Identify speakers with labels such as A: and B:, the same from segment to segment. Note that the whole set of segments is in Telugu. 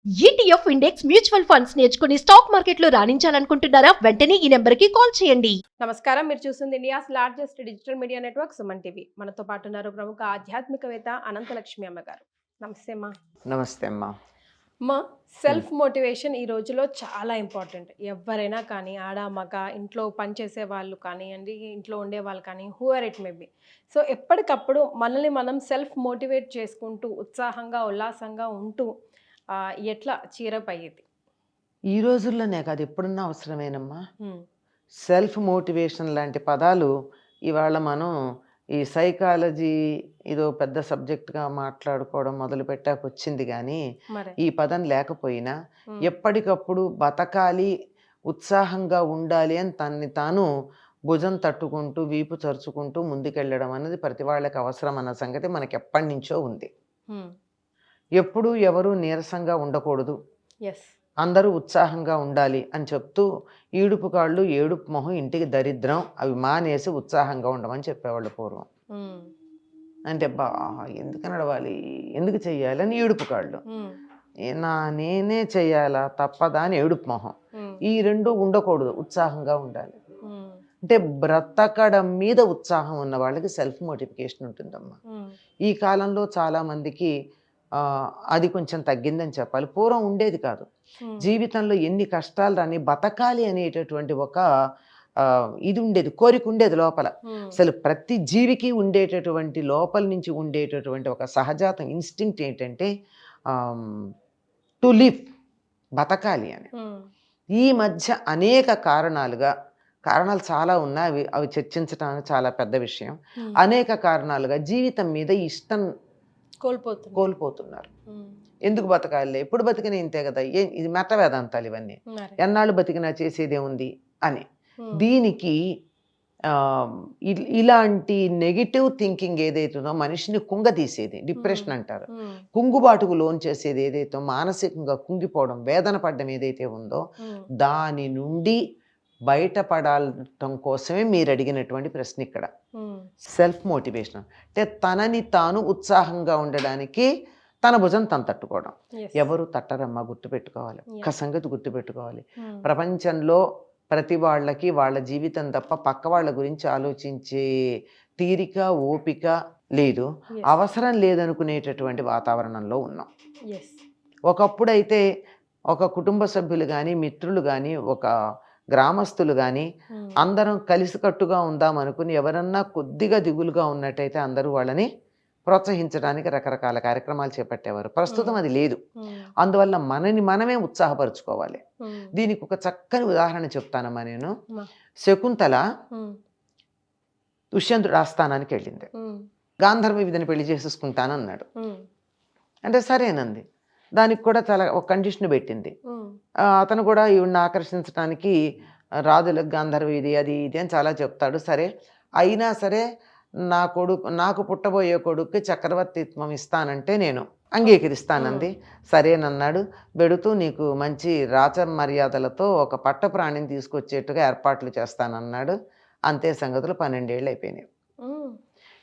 A: ఈటీఎఫ్ ఇండెక్స్ మ్యూచువల్ ఫండ్స్ నేర్చుకుని స్టాక్ మార్కెట్లో రాణించాలనుకుంటున్నారా? వెంటనే ఈ నెంబర్కి కాల్ చేయండి.
B: నమస్కారం, మీరు చూస్తుంది India's largest digital media network Suman TV. మనతో పాటు ఉన్నారు ప్రముఖ ఆధ్యాత్మికవేత్త అనంతలక్ష్మి అమ్మగారు. నమస్తే అమ్మా.
C: నమస్తే అమ్మా.
B: అమ్మా, సెల్ఫ్ మోటివేషన్ ఈ రోజులో చాలా ఇంపార్టెంట్. ఎవరైనా కానీ, ఆడ మగ, ఇంట్లో పనిచేసే వాళ్ళు కానివ్వండి, ఇంట్లో ఉండే వాళ్ళు కానీ, who are it may be. So ఎప్పటికప్పుడు మనల్ని మనం సెల్ఫ్ మోటివేట్ చేసుకుంటూ ఉత్సాహంగా ఉల్లాసంగా ఉంటూ ఎట్లా చీరప్ అయ్యేది?
C: ఈ రోజుల్లోనే కాదు, ఎప్పుడున్నా అవసరమేనమ్మా. సెల్ఫ్ మోటివేషన్ లాంటి పదాలు ఇవాళ మనం ఈ సైకాలజీ ఇదో పెద్ద సబ్జెక్ట్గా మాట్లాడుకోవడం మొదలు పెట్టాక వచ్చింది. కానీ ఈ పదం లేకపోయినా ఎప్పటికప్పుడు బతకాలి, ఉత్సాహంగా ఉండాలి అని తనని తాను భుజం తట్టుకుంటూ వీపు చరుచుకుంటూ ముందుకెళ్ళడం అనేది ప్రతి వాళ్ళకి అవసరం అన్న సంగతి మనకి ఎప్పటి నుంచో ఉంది. ఎప్పుడు ఎవరు నీరసంగా ఉండకూడదు, అందరూ ఉత్సాహంగా ఉండాలి అని చెప్తూ ఈడుపు కాళ్ళు ఏడుపు మొహం ఇంటికి దరిద్రం అవి మానేసి ఉత్సాహంగా ఉండమని చెప్పేవాళ్ళు పూర్వం. అంటే బా ఎందుకు నడవాలి, ఎందుకు చెయ్యాలి అని ఏడుపు కాళ్ళు, నేనే చెయ్యాలా తప్పదా అని ఏడుపు మొహం. ఈ రెండు ఉండకూడదు, ఉత్సాహంగా ఉండాలి. అంటే బ్రతకడం మీద ఉత్సాహం ఉన్న వాళ్ళకి సెల్ఫ్ మోటిఫికేషన్ ఉంటుందమ్మా. ఈ కాలంలో చాలామందికి అది కొంచెం తగ్గిందని చెప్పాలి. పూర్వం ఉండేది కాదు. జీవితంలో ఎన్ని కష్టాలు రాని బతకాలి అనేటటువంటి ఒక ఇది ఉండేది, కోరిక ఉండేది లోపల. అసలు ప్రతి జీవికి ఉండేటటువంటి లోపల నుంచి ఉండేటటువంటి ఒక సహజాతం ఇన్స్టింక్ట్ ఏంటంటే టు లివ్, బతకాలి అని. ఈ మధ్య అనేక కారణాలు చాలా ఉన్నాయి, అవి చర్చించడానికి చాలా పెద్ద విషయం. అనేక కారణాలుగా జీవితం మీద ఇష్టం కోల్పోతున్నారు. ఎందుకు బతకాలి, ఎప్పుడు బతికినా ఇంతే కదా, ఇది మెట్ట వేదాంతాలు ఇవన్నీ, ఎన్నాళ్ళు బతికినా చేసేదే ఉంది అని. దీనికి ఇలాంటి నెగిటివ్ థింకింగ్ ఏదైతుందో మనిషిని కుంగదీసేది, డిప్రెషన్ అంటారు, కుంగుబాటుకు లోన్ చేసేది ఏదైతే మానసికంగా కుంగిపోవడం, వేదన పడడం ఏదైతే ఉందో దాని నుండి బయటపడటం కోసమే మీరు అడిగినటువంటి ప్రశ్న ఇక్కడ. సెల్ఫ్ మోటివేషన్ అంటే తనని తాను ఉత్సాహంగా ఉండడానికి తన భుజం తను తట్టుకోవడం. ఎవరు తట్టరమ్మా, గుర్తుపెట్టుకోవాలి, ఒక్క సంగతి గుర్తుపెట్టుకోవాలి. ప్రపంచంలో ప్రతి వాళ్ళకి వాళ్ళ జీవితం తప్ప పక్క వాళ్ళ గురించి ఆలోచించే తీరిక ఓపిక లేదు, అవసరం లేదనుకునేటటువంటి వాతావరణంలో ఉన్నాం. ఒకప్పుడైతే ఒక కుటుంబ సభ్యులు కానీ, మిత్రులు కానీ, ఒక గ్రామస్తులు కానీ అందరం కలిసికట్టుగా ఉందాం అనుకుని ఎవరన్నా కొద్దిగా దిగులుగా ఉన్నట్టయితే అందరూ వాళ్ళని ప్రోత్సహించడానికి రకరకాల కార్యక్రమాలు చేపట్టేవారు. ప్రస్తుతం అది లేదు. అందువల్ల మనమే ఉత్సాహపరుచుకోవాలి. దీనికి ఒక చక్కని ఉదాహరణ చెప్తానమ్మా నేను. శకుంతల దుష్యంతుడు ఆస్థానానికి వెళ్ళింది. గాంధర్వ విధిని పెళ్లి చేసేసుకుంటానన్నాడు. అంటే సరేనంది. దానికి కూడా చాలా ఒక కండిషన్ పెట్టింది. అతను కూడా ఈవిడిని ఆకర్షించడానికి రాజులకు గాంధర్వ ఇది అది ఇది అని చాలా చెప్తాడు. సరే, అయినా సరే నాకు పుట్టబోయే కొడుక్కి చక్రవర్తిత్వం ఇస్తానంటే నేను అంగీకరిస్తానంది. సరేనన్నాడు. వెడుతూ నీకు మంచి రాచ మర్యాదలతో ఒక పట్టప్రాణిని తీసుకొచ్చేట్టుగా ఏర్పాట్లు చేస్తానన్నాడు. అంతే సంగతులు. 12 ఏళ్ళు అయిపోయినాయి.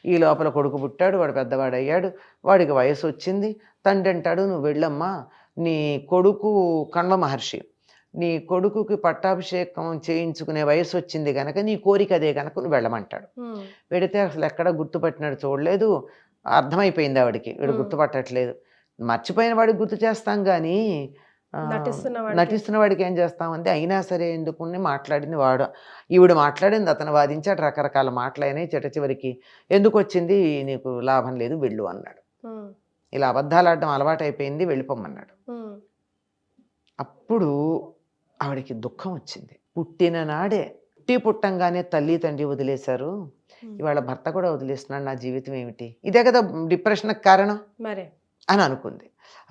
C: ఈ లోపల కొడుకు పుట్టాడు, వాడు పెద్దవాడు అయ్యాడు, వాడికి వయసు వచ్చింది. తండ్రి అంటాడు, నువ్వు వెళ్ళమ్మా, నీ కొడుకు కణ్వ మహర్షి, నీ కొడుకుకి పట్టాభిషేకం చేయించుకునే వయసు వచ్చింది కనుక నీ కోరిక అదే కనుక నువ్వు వెళ్ళమంటాడు. వెడితే అసలు ఎక్కడ గుర్తుపట్టినాడు చూడలేదు. అర్థమైపోయింది ఆవిడికి, వీడు గుర్తుపట్టట్లేదు. మర్చిపోయిన వాడికి గుర్తు చేస్తాం కానీ నటిస్తున్న వాడికి ఏం చేస్తామంటే అయినా సరే ఎందుకుని మాట్లాడింది వాడు, ఈవిడ మాట్లాడింది అతను వాదించాడు. రకరకాల మాటలైనాయి. చివరికి ఎందుకు వచ్చింది, నీకు లాభం లేదు, వెళ్ళు అన్నాడు. ఇలా అబద్ధాలు ఆడడం అలవాటు అయిపోయింది, వెళ్ళిపోమన్నాడు. అప్పుడు ఆవిడకి దుఃఖం వచ్చింది. పుట్టిన నాడే పుట్టంగానే తల్లి తండ్రి వదిలేశారు, ఇవాళ భర్త కూడా వదిలేస్తున్నాడు, నా జీవితం ఏమిటి, ఇదే కదా డిప్రెషన్కి కారణం అని అనుకుంది.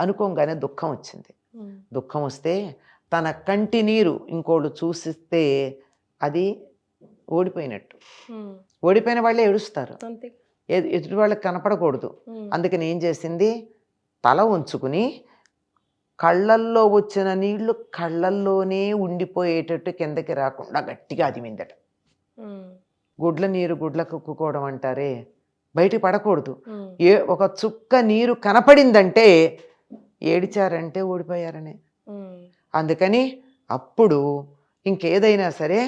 C: అనుకోగానే దుఃఖం వచ్చింది. దుఃఖం వస్తే తన కంటి నీరు ఇంకోళ్ళు చూసిస్తే అది ఓడిపోయినట్టు. ఓడిపోయిన వాళ్ళే ఏడుస్తారు, ఎదుటి వాళ్ళకి కనపడకూడదు. అందుకని ఏం చేసింది, తల ఉంచుకుని కళ్ళల్లో వచ్చిన నీళ్లు కళ్ళల్లోనే ఉండిపోయేటట్టు కిందకి రాకుండా గట్టిగా అదిమిందట. గుడ్ల నీరు గుడ్లకు కుక్కుకోవడం అంటారే, బయటికి పడకూడదు. ఒక చుక్క నీరు కనపడిందంటే ఏడిచారంటే ఓడిపోయారనే.
B: ఉమ్,
C: అందుకని అప్పుడు ఇంకేదైనా సరే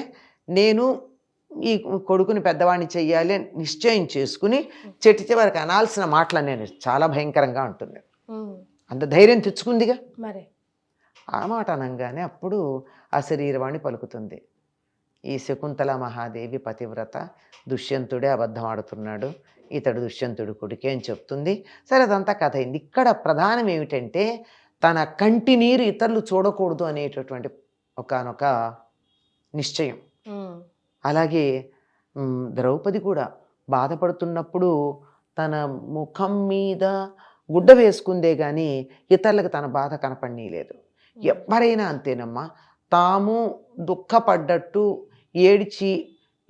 C: నేను ఈ కొడుకుని పెద్దవాడిని చెయ్యాలి అని నిశ్చయం చేసుకుని చెట్టు చివరికి అనాల్సిన మాటలు నేను చాలా భయంకరంగా ఉంటుంది.
B: ఉమ్,
C: అంత ధైర్యం తెచ్చుకుందిగా.
B: మరి
C: ఆ మాట అనగానే అప్పుడు ఆ శరీరవాణి పలుకుతుంది, ఈ శకుంతల మహాదేవి పతివ్రత, దుష్యంతుడే అబద్ధం ఆడుతున్నాడు, ఇతడు దుష్యంతుడు కొడుకే అని చెప్తుంది. సరే అదంతా కథ అయింది. ఇక్కడ ప్రధానం ఏమిటంటే తన కంటి నీరు ఇతరులు చూడకూడదు అనేటటువంటి ఒకానొక నిశ్చయం.
B: ఉమ్,
C: అలాగే ద్రౌపది కూడా బాధపడుతున్నప్పుడు తన ముఖం మీద గుడ్డ వేసుకుందే కానీ ఇతరులకు తన బాధ కనపడనీయలేదు. ఎవరైనా అంతేనమ్మా, తాము దుఃఖపడ్డట్టు ఏడిచి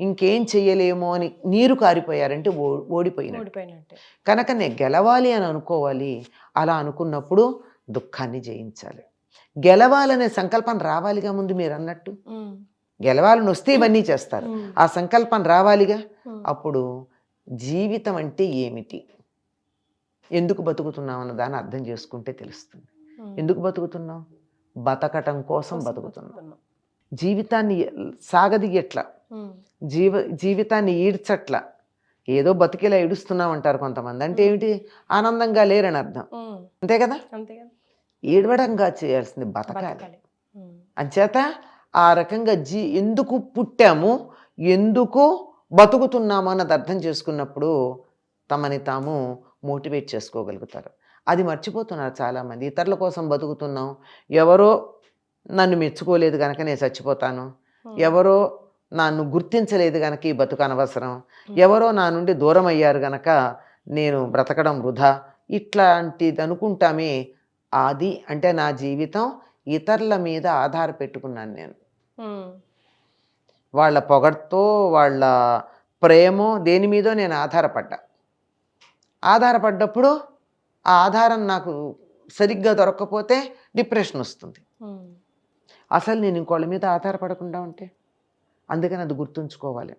C: ఇంకేం చెయ్యలేమో అని నీరు కారిపోయారంటే ఓడిపోయినట్టు.
B: ఓడిపోయినట్టే.
C: కనుక నేను గెలవాలి అని అనుకోవాలి. అలా అనుకున్నప్పుడు దుఃఖాన్ని జయించాలి. గెలవాలనే సంకల్పం రావాలిగా. ముందు మీరు అన్నట్టు
B: ఉమ్,
C: గెలవాలని వస్తే ఇవన్నీ చేస్తారు.
B: ఉమ్,
C: ఆ సంకల్పం రావాలిగా.
B: ఉమ్,
C: అప్పుడు జీవితం అంటే ఏమిటి, ఎందుకు బతుకుతున్నాం అన్న దాన్ని అర్థం చేసుకుంటే తెలుస్తుంది.
B: ఉమ్.
C: ఎందుకు బతుకుతున్నాం? బతకటం కోసం బతుకుతున్నాం.
B: బతుకుతున్నాం.
C: జీవితాన్ని సాగదిగెట్లా,
B: ఉమ్,
C: జీవితాన్ని ఈడ్చట్లా. ఏదో బతికేలా ఈడుస్తున్నాం అంటారు కొంతమంది. అంటే ఏమిటి? ఆనందంగా లేరని అర్థం.
B: ఉమ్,
C: అంతే కదా.
B: అంతే కదా.
C: ఏడవడంగా చేయాల్సింది బతకాలి.
B: బతకాలి. ఉమ్,
C: అంచేత ఆ రకంగా ఎందుకు పుట్టాము, ఎందుకు బతుకుతున్నాము అన్నది అర్థం చేసుకున్నప్పుడు తమని తాము మోటివేట్ చేసుకోగలుగుతారు. అది మర్చిపోతున్నారు చాలామంది. ఇతరుల కోసం బతుకుతున్నాం, ఎవరో నన్ను మెచ్చుకోలేదు కనుక నేను చచ్చిపోతాను, ఎవరో నన్ను గుర్తించలేదు కనుక ఈ బతుకు అనవసరం, ఎవరో నా నుండి దూరం అయ్యారు కనుక నేను బ్రతకడం వృధా, ఇట్లాంటిది అనుకుంటామే. అది అంటే నా జీవితం ఇతరుల మీద ఆధారపెట్టుకున్నాను నేను.
B: ఉమ్,
C: వాళ్ళ పొగడ్తో, వాళ్ళ ప్రేమో, దేని మీదో నేను ఆధారపడ్డప్పుడు ఆ ఆధారం నాకు సరిగ్గా దొరక్కపోతే డిప్రెషన్ వస్తుంది.
B: ఉమ్,
C: అసలు నేను ఇంకోళ్ళ మీద ఆధారపడకుండా ఉంటే. అందుకని అది గుర్తుంచుకోవాలి.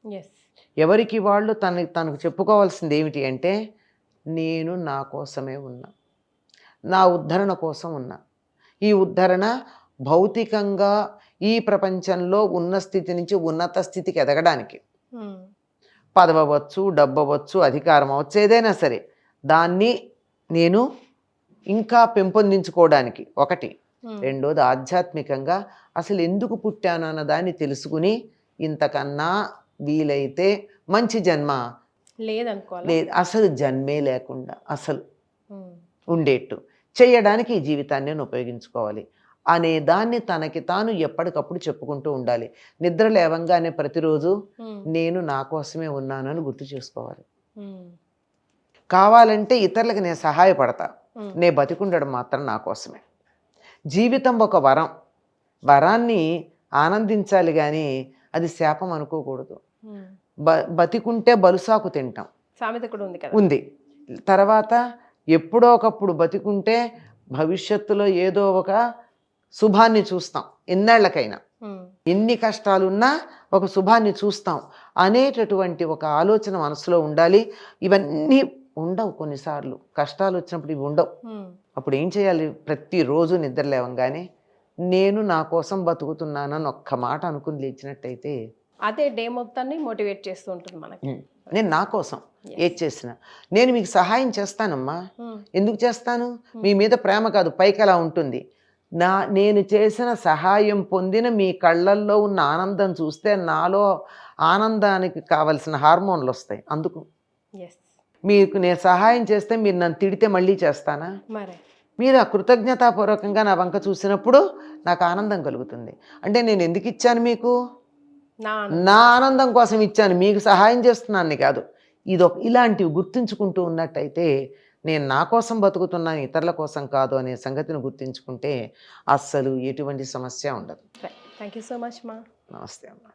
B: yes.
C: ఎవరికి వాళ్ళు తనకు చెప్పుకోవాల్సింది ఏమిటి అంటే, నేను నా కోసమే ఉన్నా, నా ఉద్ధరణ కోసం ఉన్నా. ఈ ఉద్ధరణ భౌతికంగా ఈ ప్రపంచంలో ఉన్న స్థితి నుంచి ఉన్నత స్థితికి ఎదగడానికి,
B: ఉమ్,
C: పదవి అవ్వచ్చు, డబ్బు అవ్వచ్చు, అధికారం అవ్వచ్చు, ఏదైనా సరే దాన్ని నేను ఇంకా పెంపొందించుకోవడానికి ఒకటి.
B: ఉమ్,
C: రెండోది ఆధ్యాత్మికంగా అసలు ఎందుకు పుట్టాను అన్న దాన్ని తెలుసుకుని ఇంతకన్నా వీలైతే మంచి జన్మ
B: లేదనుకోవాలి.
C: లేదు, అసలు జన్మే లేకుండా అసలు
B: ఉమ్,
C: ఉండేట్టు చేయడానికి ఈ జీవితాన్ని నేను ఉపయోగించుకోవాలి అనే దాన్ని తనకి తాను ఎప్పటికప్పుడు చెప్పుకుంటూ ఉండాలి. నిద్ర లేవంగానే ప్రతిరోజు
B: ఉమ్,
C: నేను నా కోసమే ఉన్నానని గుర్తు చేసుకోవాలి.
B: ఉమ్,
C: కావాలంటే ఇతరులకు నేను సహాయపడతా,
B: ఉమ్,
C: నేను బతికుండడం మాత్రం నా కోసమే. జీవితం ఒక వరం, వరాన్ని ఆనందించాలి కానీ అది శాపం అనుకోకూడదు.
B: ఉమ్.
C: బతికుంటే బలుసాకు తింటాం
B: సామెత కూడా ఉంది కదా.
C: ఉంది. తర్వాత ఎప్పుడో ఒకప్పుడు బతికుంటే భవిష్యత్తులో ఏదో ఒక శుభాన్ని చూస్తాం. ఎన్నేళ్లకైనా
B: ఉమ్,
C: ఎన్ని కష్టాలున్నా ఒక శుభాన్ని చూస్తాం అనేటటువంటి ఒక ఆలోచన మనసులో ఉండాలి. ఇవన్నీ ఉండవు. కొన్నిసార్లు కష్టాలు వచ్చినప్పుడు ఇవి ఉండవు.
B: ఉమ్,
C: అప్పుడు ఏం చేయాలి? ప్రతిరోజు నిద్ర లేవంగానే నేను నా కోసం బతుకుతున్నానని ఒక్క మాట అనుకుని లేచినట్టయితే
B: అదే డే మొత్తాన్ని మోటివేట్ చేస్తూ ఉంటుంది మనకి.
C: నేను నా కోసం ఏది చేసినా నేను మీకు సహాయం చేస్తానమ్మా.
B: ఉమ్,
C: ఎందుకు చేస్తాను? మీ మీద ప్రేమ కాదు, పైకి అలా ఉంటుంది. నేను చేసిన సహాయం పొందిన మీ కళ్ళల్లో ఉన్న ఆనందం చూస్తే నాలో ఆనందానికి కావలసిన హార్మోన్లు వస్తాయి. అందుకు
B: yes.
C: మీకు నేను సహాయం చేస్తే మీరు నన్ను తిడితే మళ్ళీ చేస్తానా?
B: మరి
C: మీరు ఆ కృతజ్ఞతాపూర్వకంగా నా వంక చూసినప్పుడు నాకు ఆనందం కలుగుతుంది. అంటే నేను ఎందుకు ఇచ్చాను మీకు? నా ఆనందం కోసం ఇచ్చాను, మీకు సహాయం చేస్తున్నాను కాదు. ఇలాంటివి గుర్తుంచుకుంటూ ఉన్నట్టయితే నేను నా కోసం బతుకుతున్నాను, ఇతరుల కోసం కాదు అనే సంగతిని గుర్తుంచుకుంటే అస్సలు ఎటువంటి సమస్య ఉండదు.
B: థ్యాంక్ యూ సో మచ్ మా.
C: నమస్తే అమ్మా.